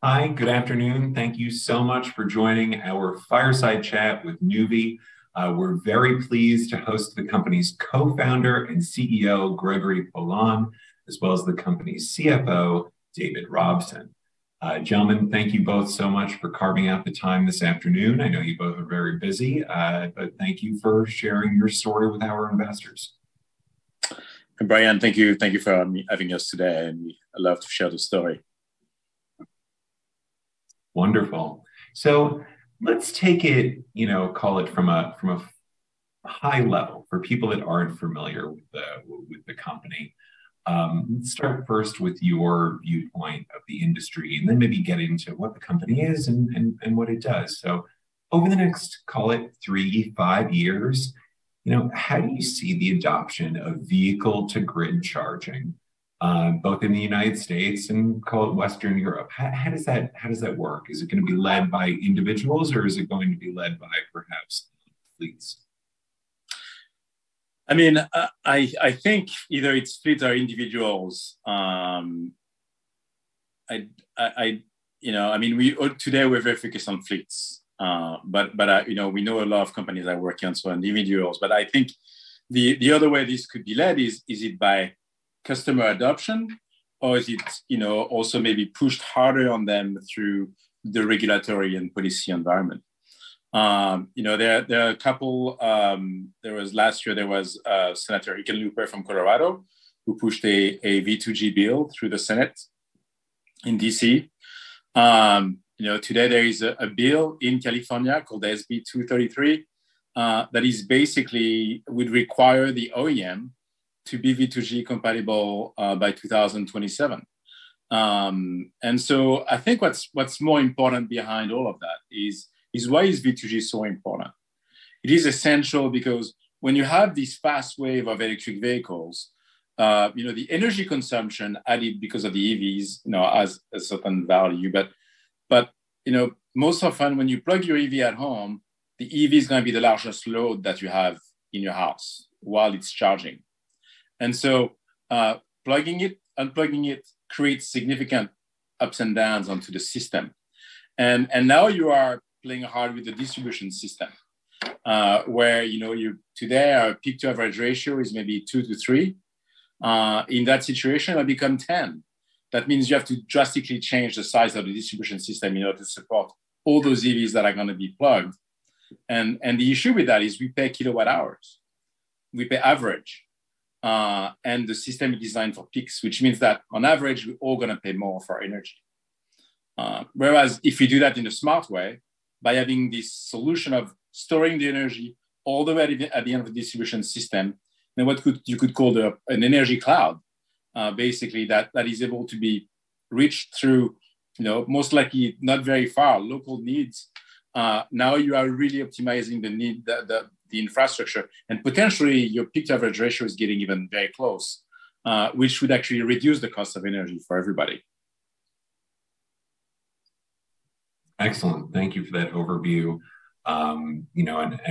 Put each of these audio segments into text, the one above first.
Hi, good afternoon. Thank you so much for joining our fireside chat with Nuvve. We're very pleased to host the company's co-founder and CEO, Gregory Polan, as well as the company's CFO, David Robson. Gentlemen, thank you both so much for carving out the time this afternoon. I know you both are very busy, but thank you for sharing your story with our investors. And Brian, thank you for having us today, and we love to share the story. Wonderful. So let's take it, call it from a high level for people that aren't familiar with the company. Let's start first with your viewpoint of the industry, and then maybe get into what the company is and what it does. So over the next, call it 3-5 years, how do you see the adoption of vehicle to grid charging, both in the United States and call it Western Europe? How does that work? Is it going to be led by individuals, or is it going to be led by perhaps fleets? I mean, I think either it's fleets or individuals. We today we're very focused on fleets, but we know a lot of companies are working on so individuals. But I think the other way this could be led is it by customer adoption, or is it also maybe pushed harder on them through the regulatory and policy environment? There are a couple. Last year there was Senator Hickenlooper from Colorado who pushed a V2G bill through the Senate in DC. Today there is a bill in California called SB 233 that is basically would require the OEM to be V2G compatible by 2027. And so I think what's more important behind all of that is why is V2G so important? It is essential because when you have this fast wave of electric vehicles, the energy consumption added because of the EVs, has a certain value. But most often when you plug your EV at home, the EV is going to be the largest load that you have in your house while it's charging. And so plugging it, unplugging it creates significant ups and downs onto the system. And now you are playing hard with the distribution system, where today our peak to average ratio is maybe 2 to 3. In that situation, it'll become 10. That means you have to drastically change the size of the distribution system in order to support all those EVs that are going to be plugged. And the issue with that is we pay kilowatt hours, we pay average, and the system is designed for peaks, which means that on average we're all going to pay more for energy. Whereas if you do that in a smart way, by having this solution of storing the energy all the way at the end of the distribution system, then what you could call an energy cloud, basically that is able to be reached through, most likely not very far, local needs. Now you are really optimizing the infrastructure, and potentially your peak to average ratio is getting even very close, which would actually reduce the cost of energy for everybody. Excellent. Thank you for that overview. And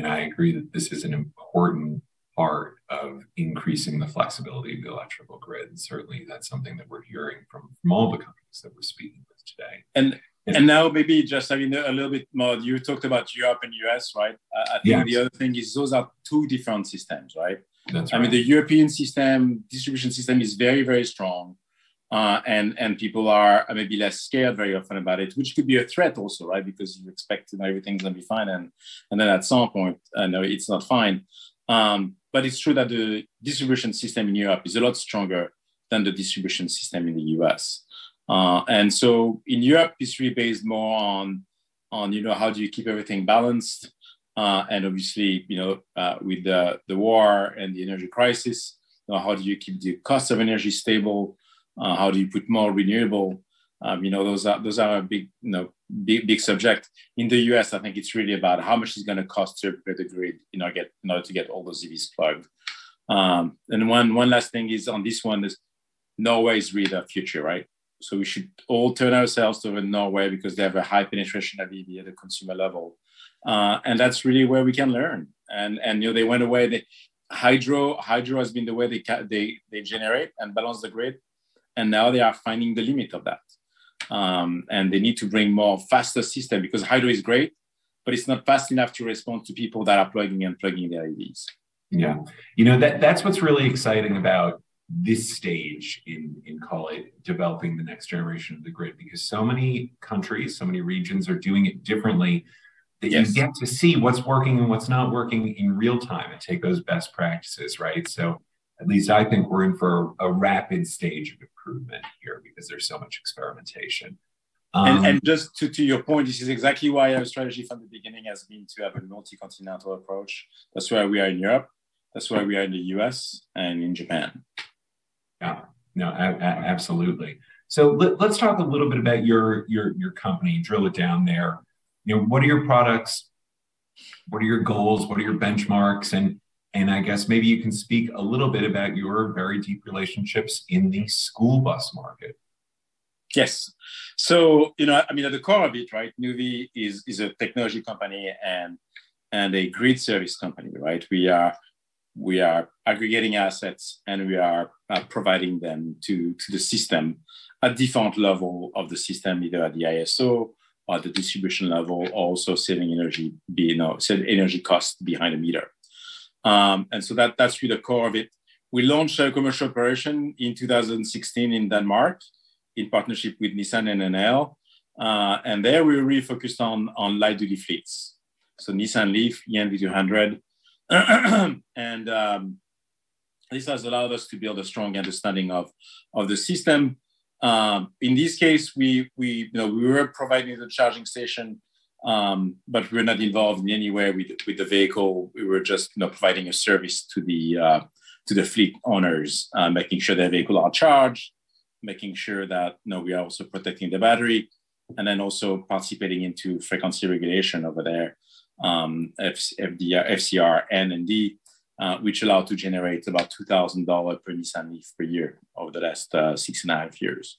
I agree that this is an important part of increasing the flexibility of the electrical grid. And certainly that's something that we're hearing from all the companies that we're speaking with today. And now maybe just a little bit more, you talked about Europe and US, right? I think the other thing is those are two different systems, right? That's right. I mean, the European system, distribution system is very, very strong. And people are maybe less scared very often about it, which could be a threat also, right? Because you expect everything's going to be fine. And then at some point, no, it's not fine. But it's true that the distribution system in Europe is a lot stronger than the distribution system in the US. And so in Europe, it's really based more on how do you keep everything balanced? And obviously, with the war and the energy crisis, how do you keep the cost of energy stable? How do you put more renewable? Those are a big subject. In the US, I think it's really about how much it's going to cost to upgrade the grid in order to get all those EVs plugged. And one last thing is on this one is Norway is really the future, right? So we should all turn ourselves to Norway because they have a high penetration of EV at the consumer level, and that's really where we can learn. And they went away. Hydro has been the way they generate and balance the grid. And now they are finding the limit of that. and they need to bring more faster system because hydro is great, but it's not fast enough to respond to people that are plugging and plugging their EVs. Yeah, that's what's really exciting about this stage in call it developing the next generation of the grid, because so many countries, so many regions are doing it differently, that you get to see what's working and what's not working in real time and take those best practices, right? So at least I think we're in for a rapid stage of improvement here because there's so much experimentation. And just to your point, this is exactly why our strategy from the beginning has been to have a multi-continental approach. That's why we are in Europe. That's why we are in the US and in Japan. Yeah, no, absolutely. So let's talk a little bit about your company, drill it down there. What are your products? What are your goals? What are your benchmarks? And I guess maybe you can speak a little bit about your very deep relationships in the school bus market. Yes. So, at the core of it, right, Nuvve is a technology company and a grid service company, right? We are aggregating assets and we are providing them to the system at different level of the system, either at the ISO or the distribution level, also saving energy, save energy costs behind the meter. And so that's really the core of it. We launched a commercial operation in 2016 in Denmark in partnership with Nissan and NL. And there we really focused on light duty fleets. So Nissan Leaf, ENV200. And this has allowed us to build a strong understanding of the system. In this case, we were providing the charging station, but we're not involved in any way with the vehicle. We were just providing a service to the fleet owners, making sure their vehicle are charged, making sure that we are also protecting the battery, and then also participating into frequency regulation over there. FCR, N, and D, which allowed to generate about $2,000 per Nissan Leaf per year over the last 6.5 years.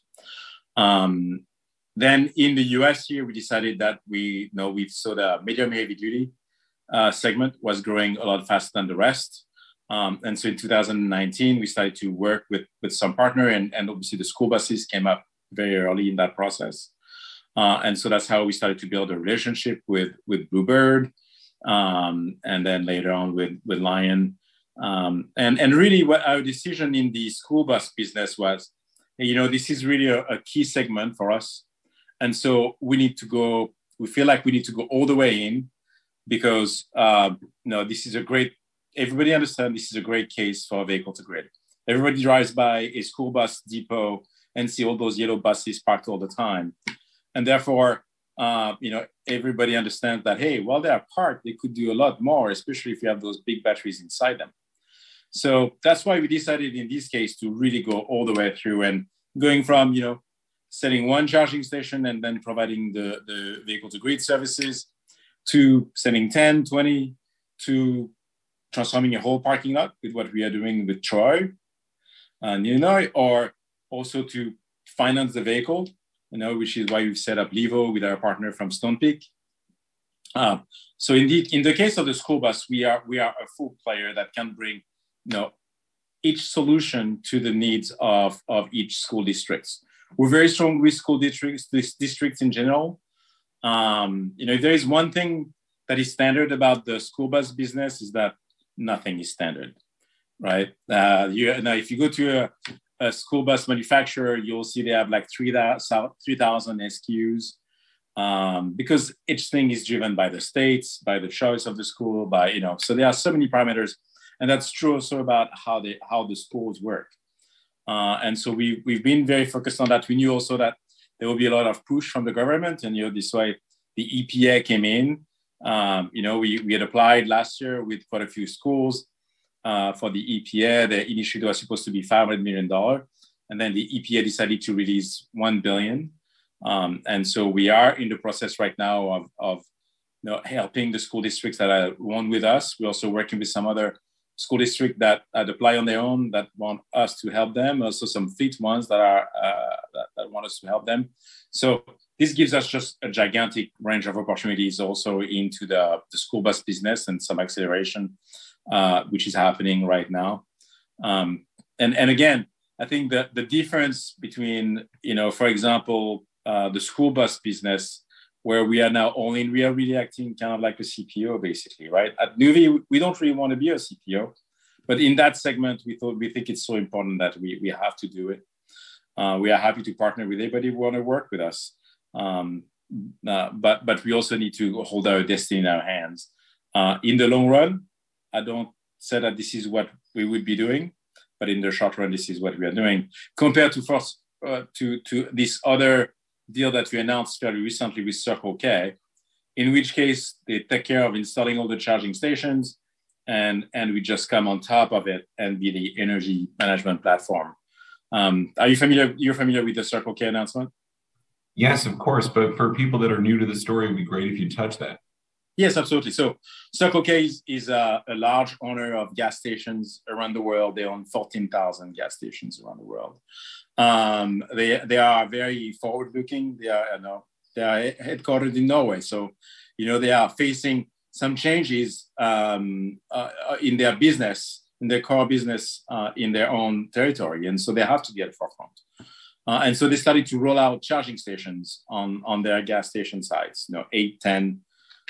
Then in the US here, we decided that we saw the medium heavy duty segment was growing a lot faster than the rest. And so in 2019, we started to work with some partner, and obviously the school buses came up very early in that process. And so that's how we started to build a relationship with Bluebird, and then later on with Lion. And really what our decision in the school bus business was, this is really a key segment for us. And so we feel like we need to go all the way in because, this is everybody understands this is a great case for a vehicle to grid. Everybody drives by a school bus depot and see all those yellow buses parked all the time. And therefore, everybody understands that, hey, while they are parked, they could do a lot more, especially if you have those big batteries inside them. So that's why we decided in this case to really go all the way through and going from, setting one charging station and then providing the vehicle to grid services to setting 10, 20, to transforming a whole parking lot with what we are doing with Troy and Illinois, or also to finance the vehicle, which is why we've set up Levo with our partner from Stone Peak. So indeed, in the case of the school bus, we are a full player that can bring, each solution to the needs of each school districts. We're very strong with school districts in general. If there is one thing that is standard about the school bus business is that nothing is standard, right? If you go to a school bus manufacturer, you'll see they have like 3,000 SKUs because each thing is driven by the states, by the choice of the school, so there are so many parameters. And that's true also about how the schools work. And so we've been very focused on that. We knew also that there will be a lot of push from the government, and this way the EPA came in. We had applied last year with quite a few schools for the EPA. The initiative was supposed to be $500 million, and then the EPA decided to release $1 billion. And so we are in the process right now of helping the school districts that are one with us. We're also working with some other school district that apply on their own that want us to help them. Also some fleet ones that want us to help them. So this gives us just a gigantic range of opportunities also into the school bus business and some acceleration, which is happening right now. And again, I think that the difference between, for example, the school bus business, where we are now we are really acting kind of like a CPO, basically, right? At Nuvve, we don't really want to be a CPO, but in that segment, we think it's so important that we have to do it. We are happy to partner with anybody who want to work with us. But we also need to hold our destiny in our hands. In the long run, I don't say that this is what we would be doing, but in the short run, this is what we are doing. Compared to this other deal that we announced fairly recently with Circle K, in which case they take care of installing all the charging stations, and we just come on top of it and be the energy management platform. Are you familiar? You're familiar with the Circle K announcement? Yes, of course. But for people that are new to the story, it would be great if you touch that. Yes, absolutely. So Circle K is a large owner of gas stations around the world. They own 14,000 gas stations around the world. They are very forward-looking. They are headquartered in Norway. So, they are facing some changes in their business, in their core business, in their own territory. And so they have to be at the forefront. And so they started to roll out charging stations on their gas station sites, 8, 10,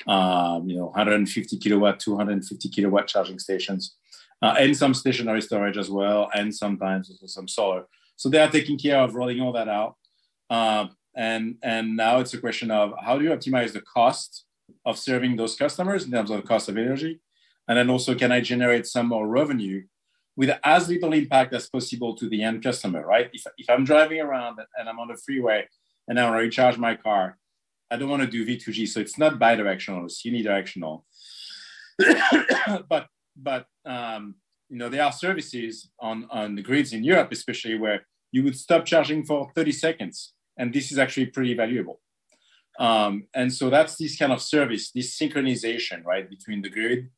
150 kilowatt, 250 kilowatt charging stations, and some stationary storage as well, and sometimes also some solar. So they are taking care of rolling all that out. And now it's a question of how do you optimize the cost of serving those customers in terms of the cost of energy? And then also, can I generate some more revenue with as little impact as possible to the end customer, right? If I'm driving around and I'm on the freeway and I want to recharge my car, I don't want to do V2G, so it's not bidirectional, it's unidirectional. but there are services on the grids in Europe, especially, where you would stop charging for 30 seconds, and this is actually pretty valuable. And so that's this kind of service, this synchronization, right, between the grid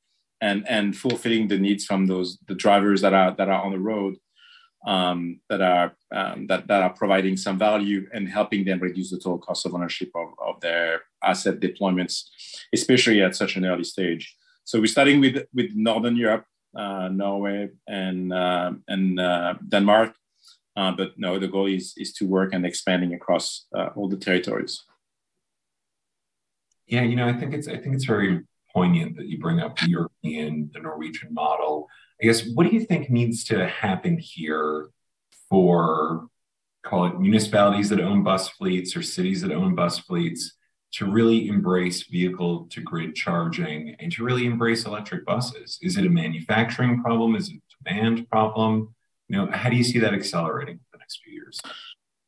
and fulfilling the needs from the drivers that are on the road, that are providing some value and helping them reduce the total cost of ownership of their asset deployments, especially at such an early stage. So we're starting with Northern Europe, Norway and Denmark, but no, the goal is to work and expanding across all the territories. Yeah, I think it's very poignant that you bring up the Norwegian model. I guess, what do you think needs to happen here for, call it, municipalities that own bus fleets or cities that own bus fleets to really embrace vehicle-to-grid charging and to really embrace electric buses? Is it a manufacturing problem? Is it a demand problem? How do you see that accelerating in the next few years?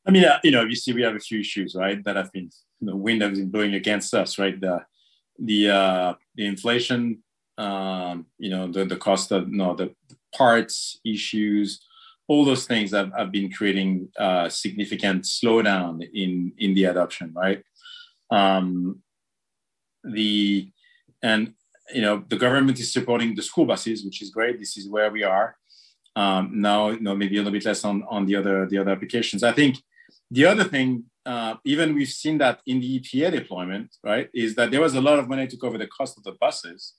I mean, you see, we have a few issues, right, that have been, the wind has been blowing against us, right? The inflation, the cost of the parts issues, all those things have been creating significant slowdown in the adoption, right? The government is supporting the school buses, which is great. This is where we are now. Maybe a little bit less on the other applications. I think the other thing, even we've seen that in the EPA deployment, right, is that there was a lot of money to cover the cost of the buses,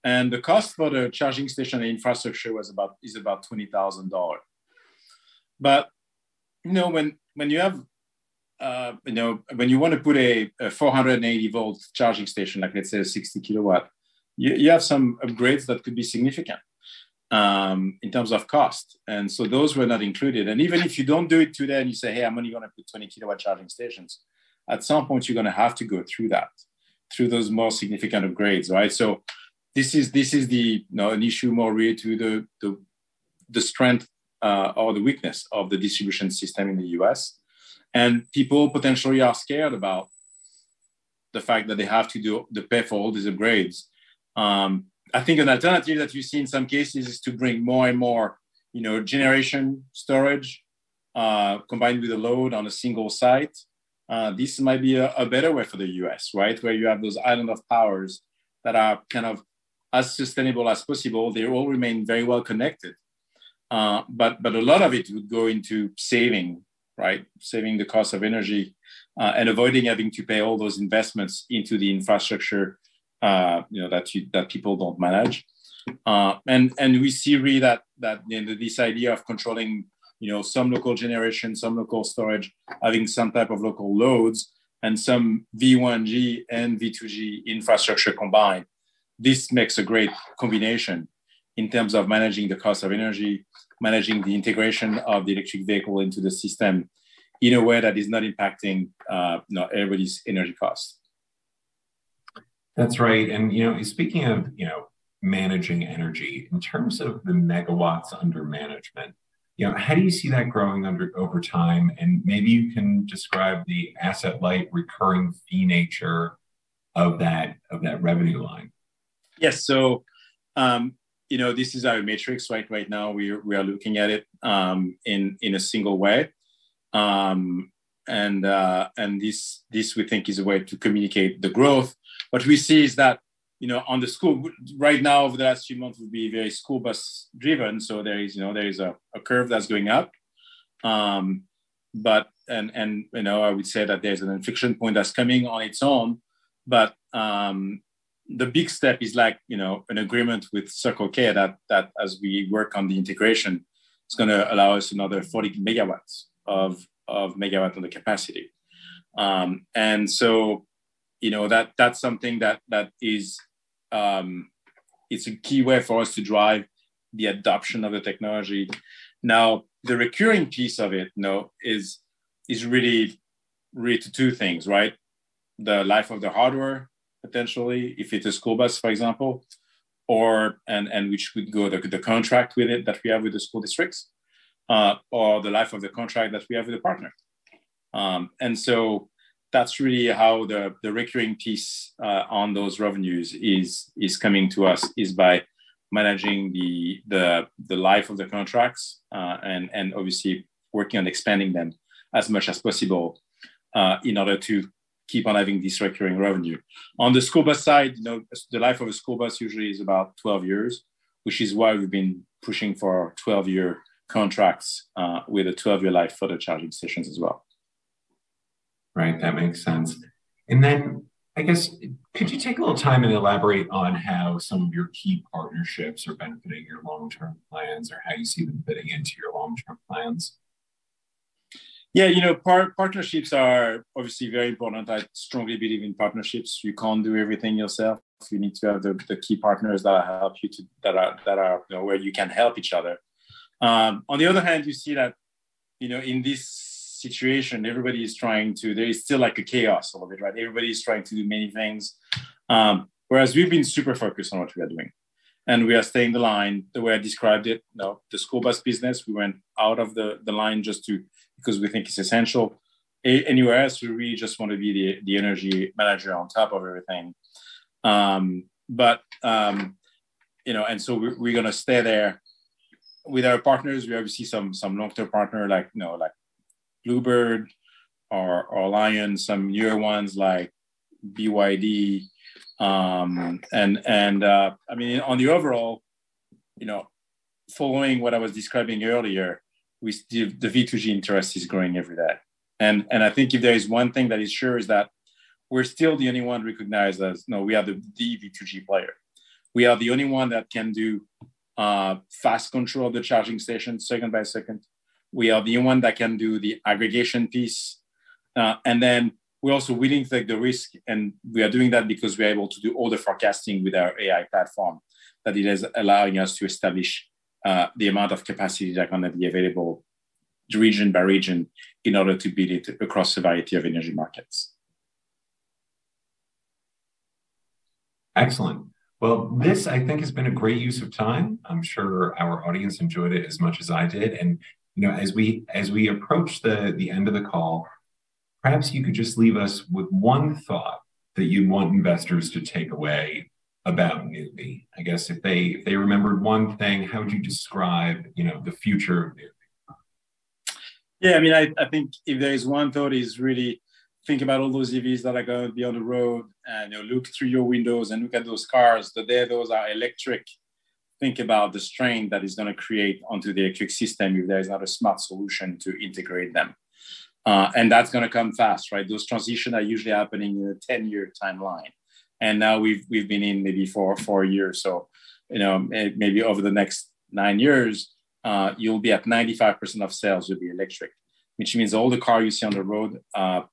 and the cost for the charging station infrastructure is about $20,000. But when you have when you want to put a 480 volt charging station, like let's say a 60 kilowatt, you have some upgrades that could be significant in terms of cost. And so those were not included. And even if you don't do it today and you say, hey, I'm only going to put 20 kilowatt charging stations, at some point you're going to have to go through those more significant upgrades, right? So this is an issue more related to the strength or the weakness of the distribution system in the US. And people potentially are scared about the fact that they have to pay for all these upgrades. I think an alternative that you see in some cases is to bring more and more, generation storage combined with a load on a single site. This might be a better way for the US, right? Where you have those island of powers that are kind of as sustainable as possible. They all remain very well connected. But a lot of it would go into saving, right? Saving the cost of energy and avoiding having to pay all those investments into the infrastructure that people don't manage. And we see really that this idea of controlling some local generation, some local storage, having some type of local loads, and some V1G and V2G infrastructure combined. This makes a great combination in terms of managing the cost of energy, managing the integration of the electric vehicle into the system in a way that is not impacting everybody's energy costs. That's right. And, speaking of, managing energy, in terms of the megawatts under management, how do you see that growing over time? And maybe you can describe the asset light recurring fee nature of that revenue line. Yes. So, this is our matrix, right? Right now, we are looking at it in a single way. And this we think is a way to communicate the growth. What we see is that, on the school right now, over the last few months, would be very school bus driven. So there is a curve that's going up. But I would say that there's an inflection point that's coming on its own. But the big step is like, an agreement with Circle K that as we work on the integration, it's going to allow us another 40 megawatts of megawatt on the capacity. And so, that's something that is, it's a key way for us to drive the adoption of the technology. Now, the recurring piece of it, is really to two things, right? The life of the hardware, potentially, if it's a school bus, for example, and which would go the contract with it that we have with the school districts, or the life of the contract that we have with the partner. And so that's really how the recurring piece on those revenues is coming to us, is by managing the life of the contracts and obviously working on expanding them as much as possible in order to keep on having this recurring revenue. On the school bus side, the life of a school bus usually is about 12 years, which is why we've been pushing for 12-year contracts with a 12-year life for the charging stations as well. Right, that makes sense. And then I guess, could you take a little time and elaborate on how some of your key partnerships are benefiting your long-term plans, or how you see them fitting into your long-term plans? Yeah, partnerships are obviously very important. I strongly believe in partnerships. You can't do everything yourself. You need to have the key partners that help you that are where you can help each other. On the other hand, you see that in this situation, everybody is trying to. There is still like a chaos a little bit, right? Everybody is trying to do many things, whereas we've been super focused on what we are doing, and we are staying the line. The way I described it, the school bus business, we went out of the line because we think it's essential. Anywhere else, we really just want to be the energy manager on top of everything. And so we're going to stay there with our partners. We obviously some long-term partner like Bluebird or Lion, some newer ones like BYD. I mean, on the overall, following what I was describing earlier, the V2G interest is growing every day. And I think if there is one thing that is sure, is that we're still the only one recognized as, we are the V2G player. We are the only one that can do fast control of the charging station second by second. We are the one that can do the aggregation piece. And then we're also willing to take the risk. And we are doing that because we're able to do all the forecasting with our AI platform, that it is allowing us to establish the amount of capacity that are going to be available region by region in order to build it across a variety of energy markets. Excellent. Well, this, I think, has been a great use of time. I'm sure our audience enjoyed it as much as I did. And as we approach the end of the call, perhaps you could just leave us with one thought that you want investors to take away about Nuvve. I guess if they remembered one thing, how would you describe the future of Nuvve? Yeah, I mean, I think if there is one thought, is really think about all those EVs that are going to be on the road, and look through your windows and look at those cars. The day those are electric, think about the strain that is going to create onto the electric system if there is not a smart solution to integrate them. And that's going to come fast, right? Those transitions are usually happening in a 10-year timeline. And now we've been in maybe for 4 years. So, maybe over the next 9 years, you'll be at 95% of sales will be electric, which means all the cars you see on the road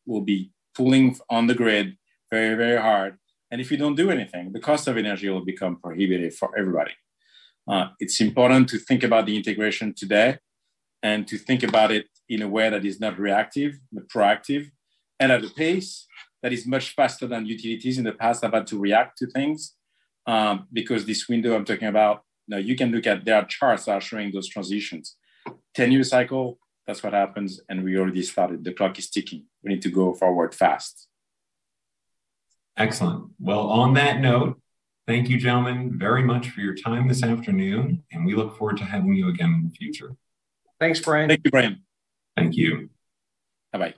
will be pulling on the grid very, very hard. And if you don't do anything, the cost of energy will become prohibitive for everybody. It's important to think about the integration today and to think about it in a way that is not reactive, but proactive, and at a pace that is much faster than utilities in the past have had to react to things. Because this window I'm talking about, you can look at, there are charts that are showing those transitions. 10-year cycle, that's what happens, and we already started. The clock is ticking. We need to go forward fast. Excellent. Well, on that note, thank you, gentlemen, very much for your time this afternoon, and we look forward to having you again in the future. Thanks, Brian. Thank you, Brian. Thank you. Bye-bye.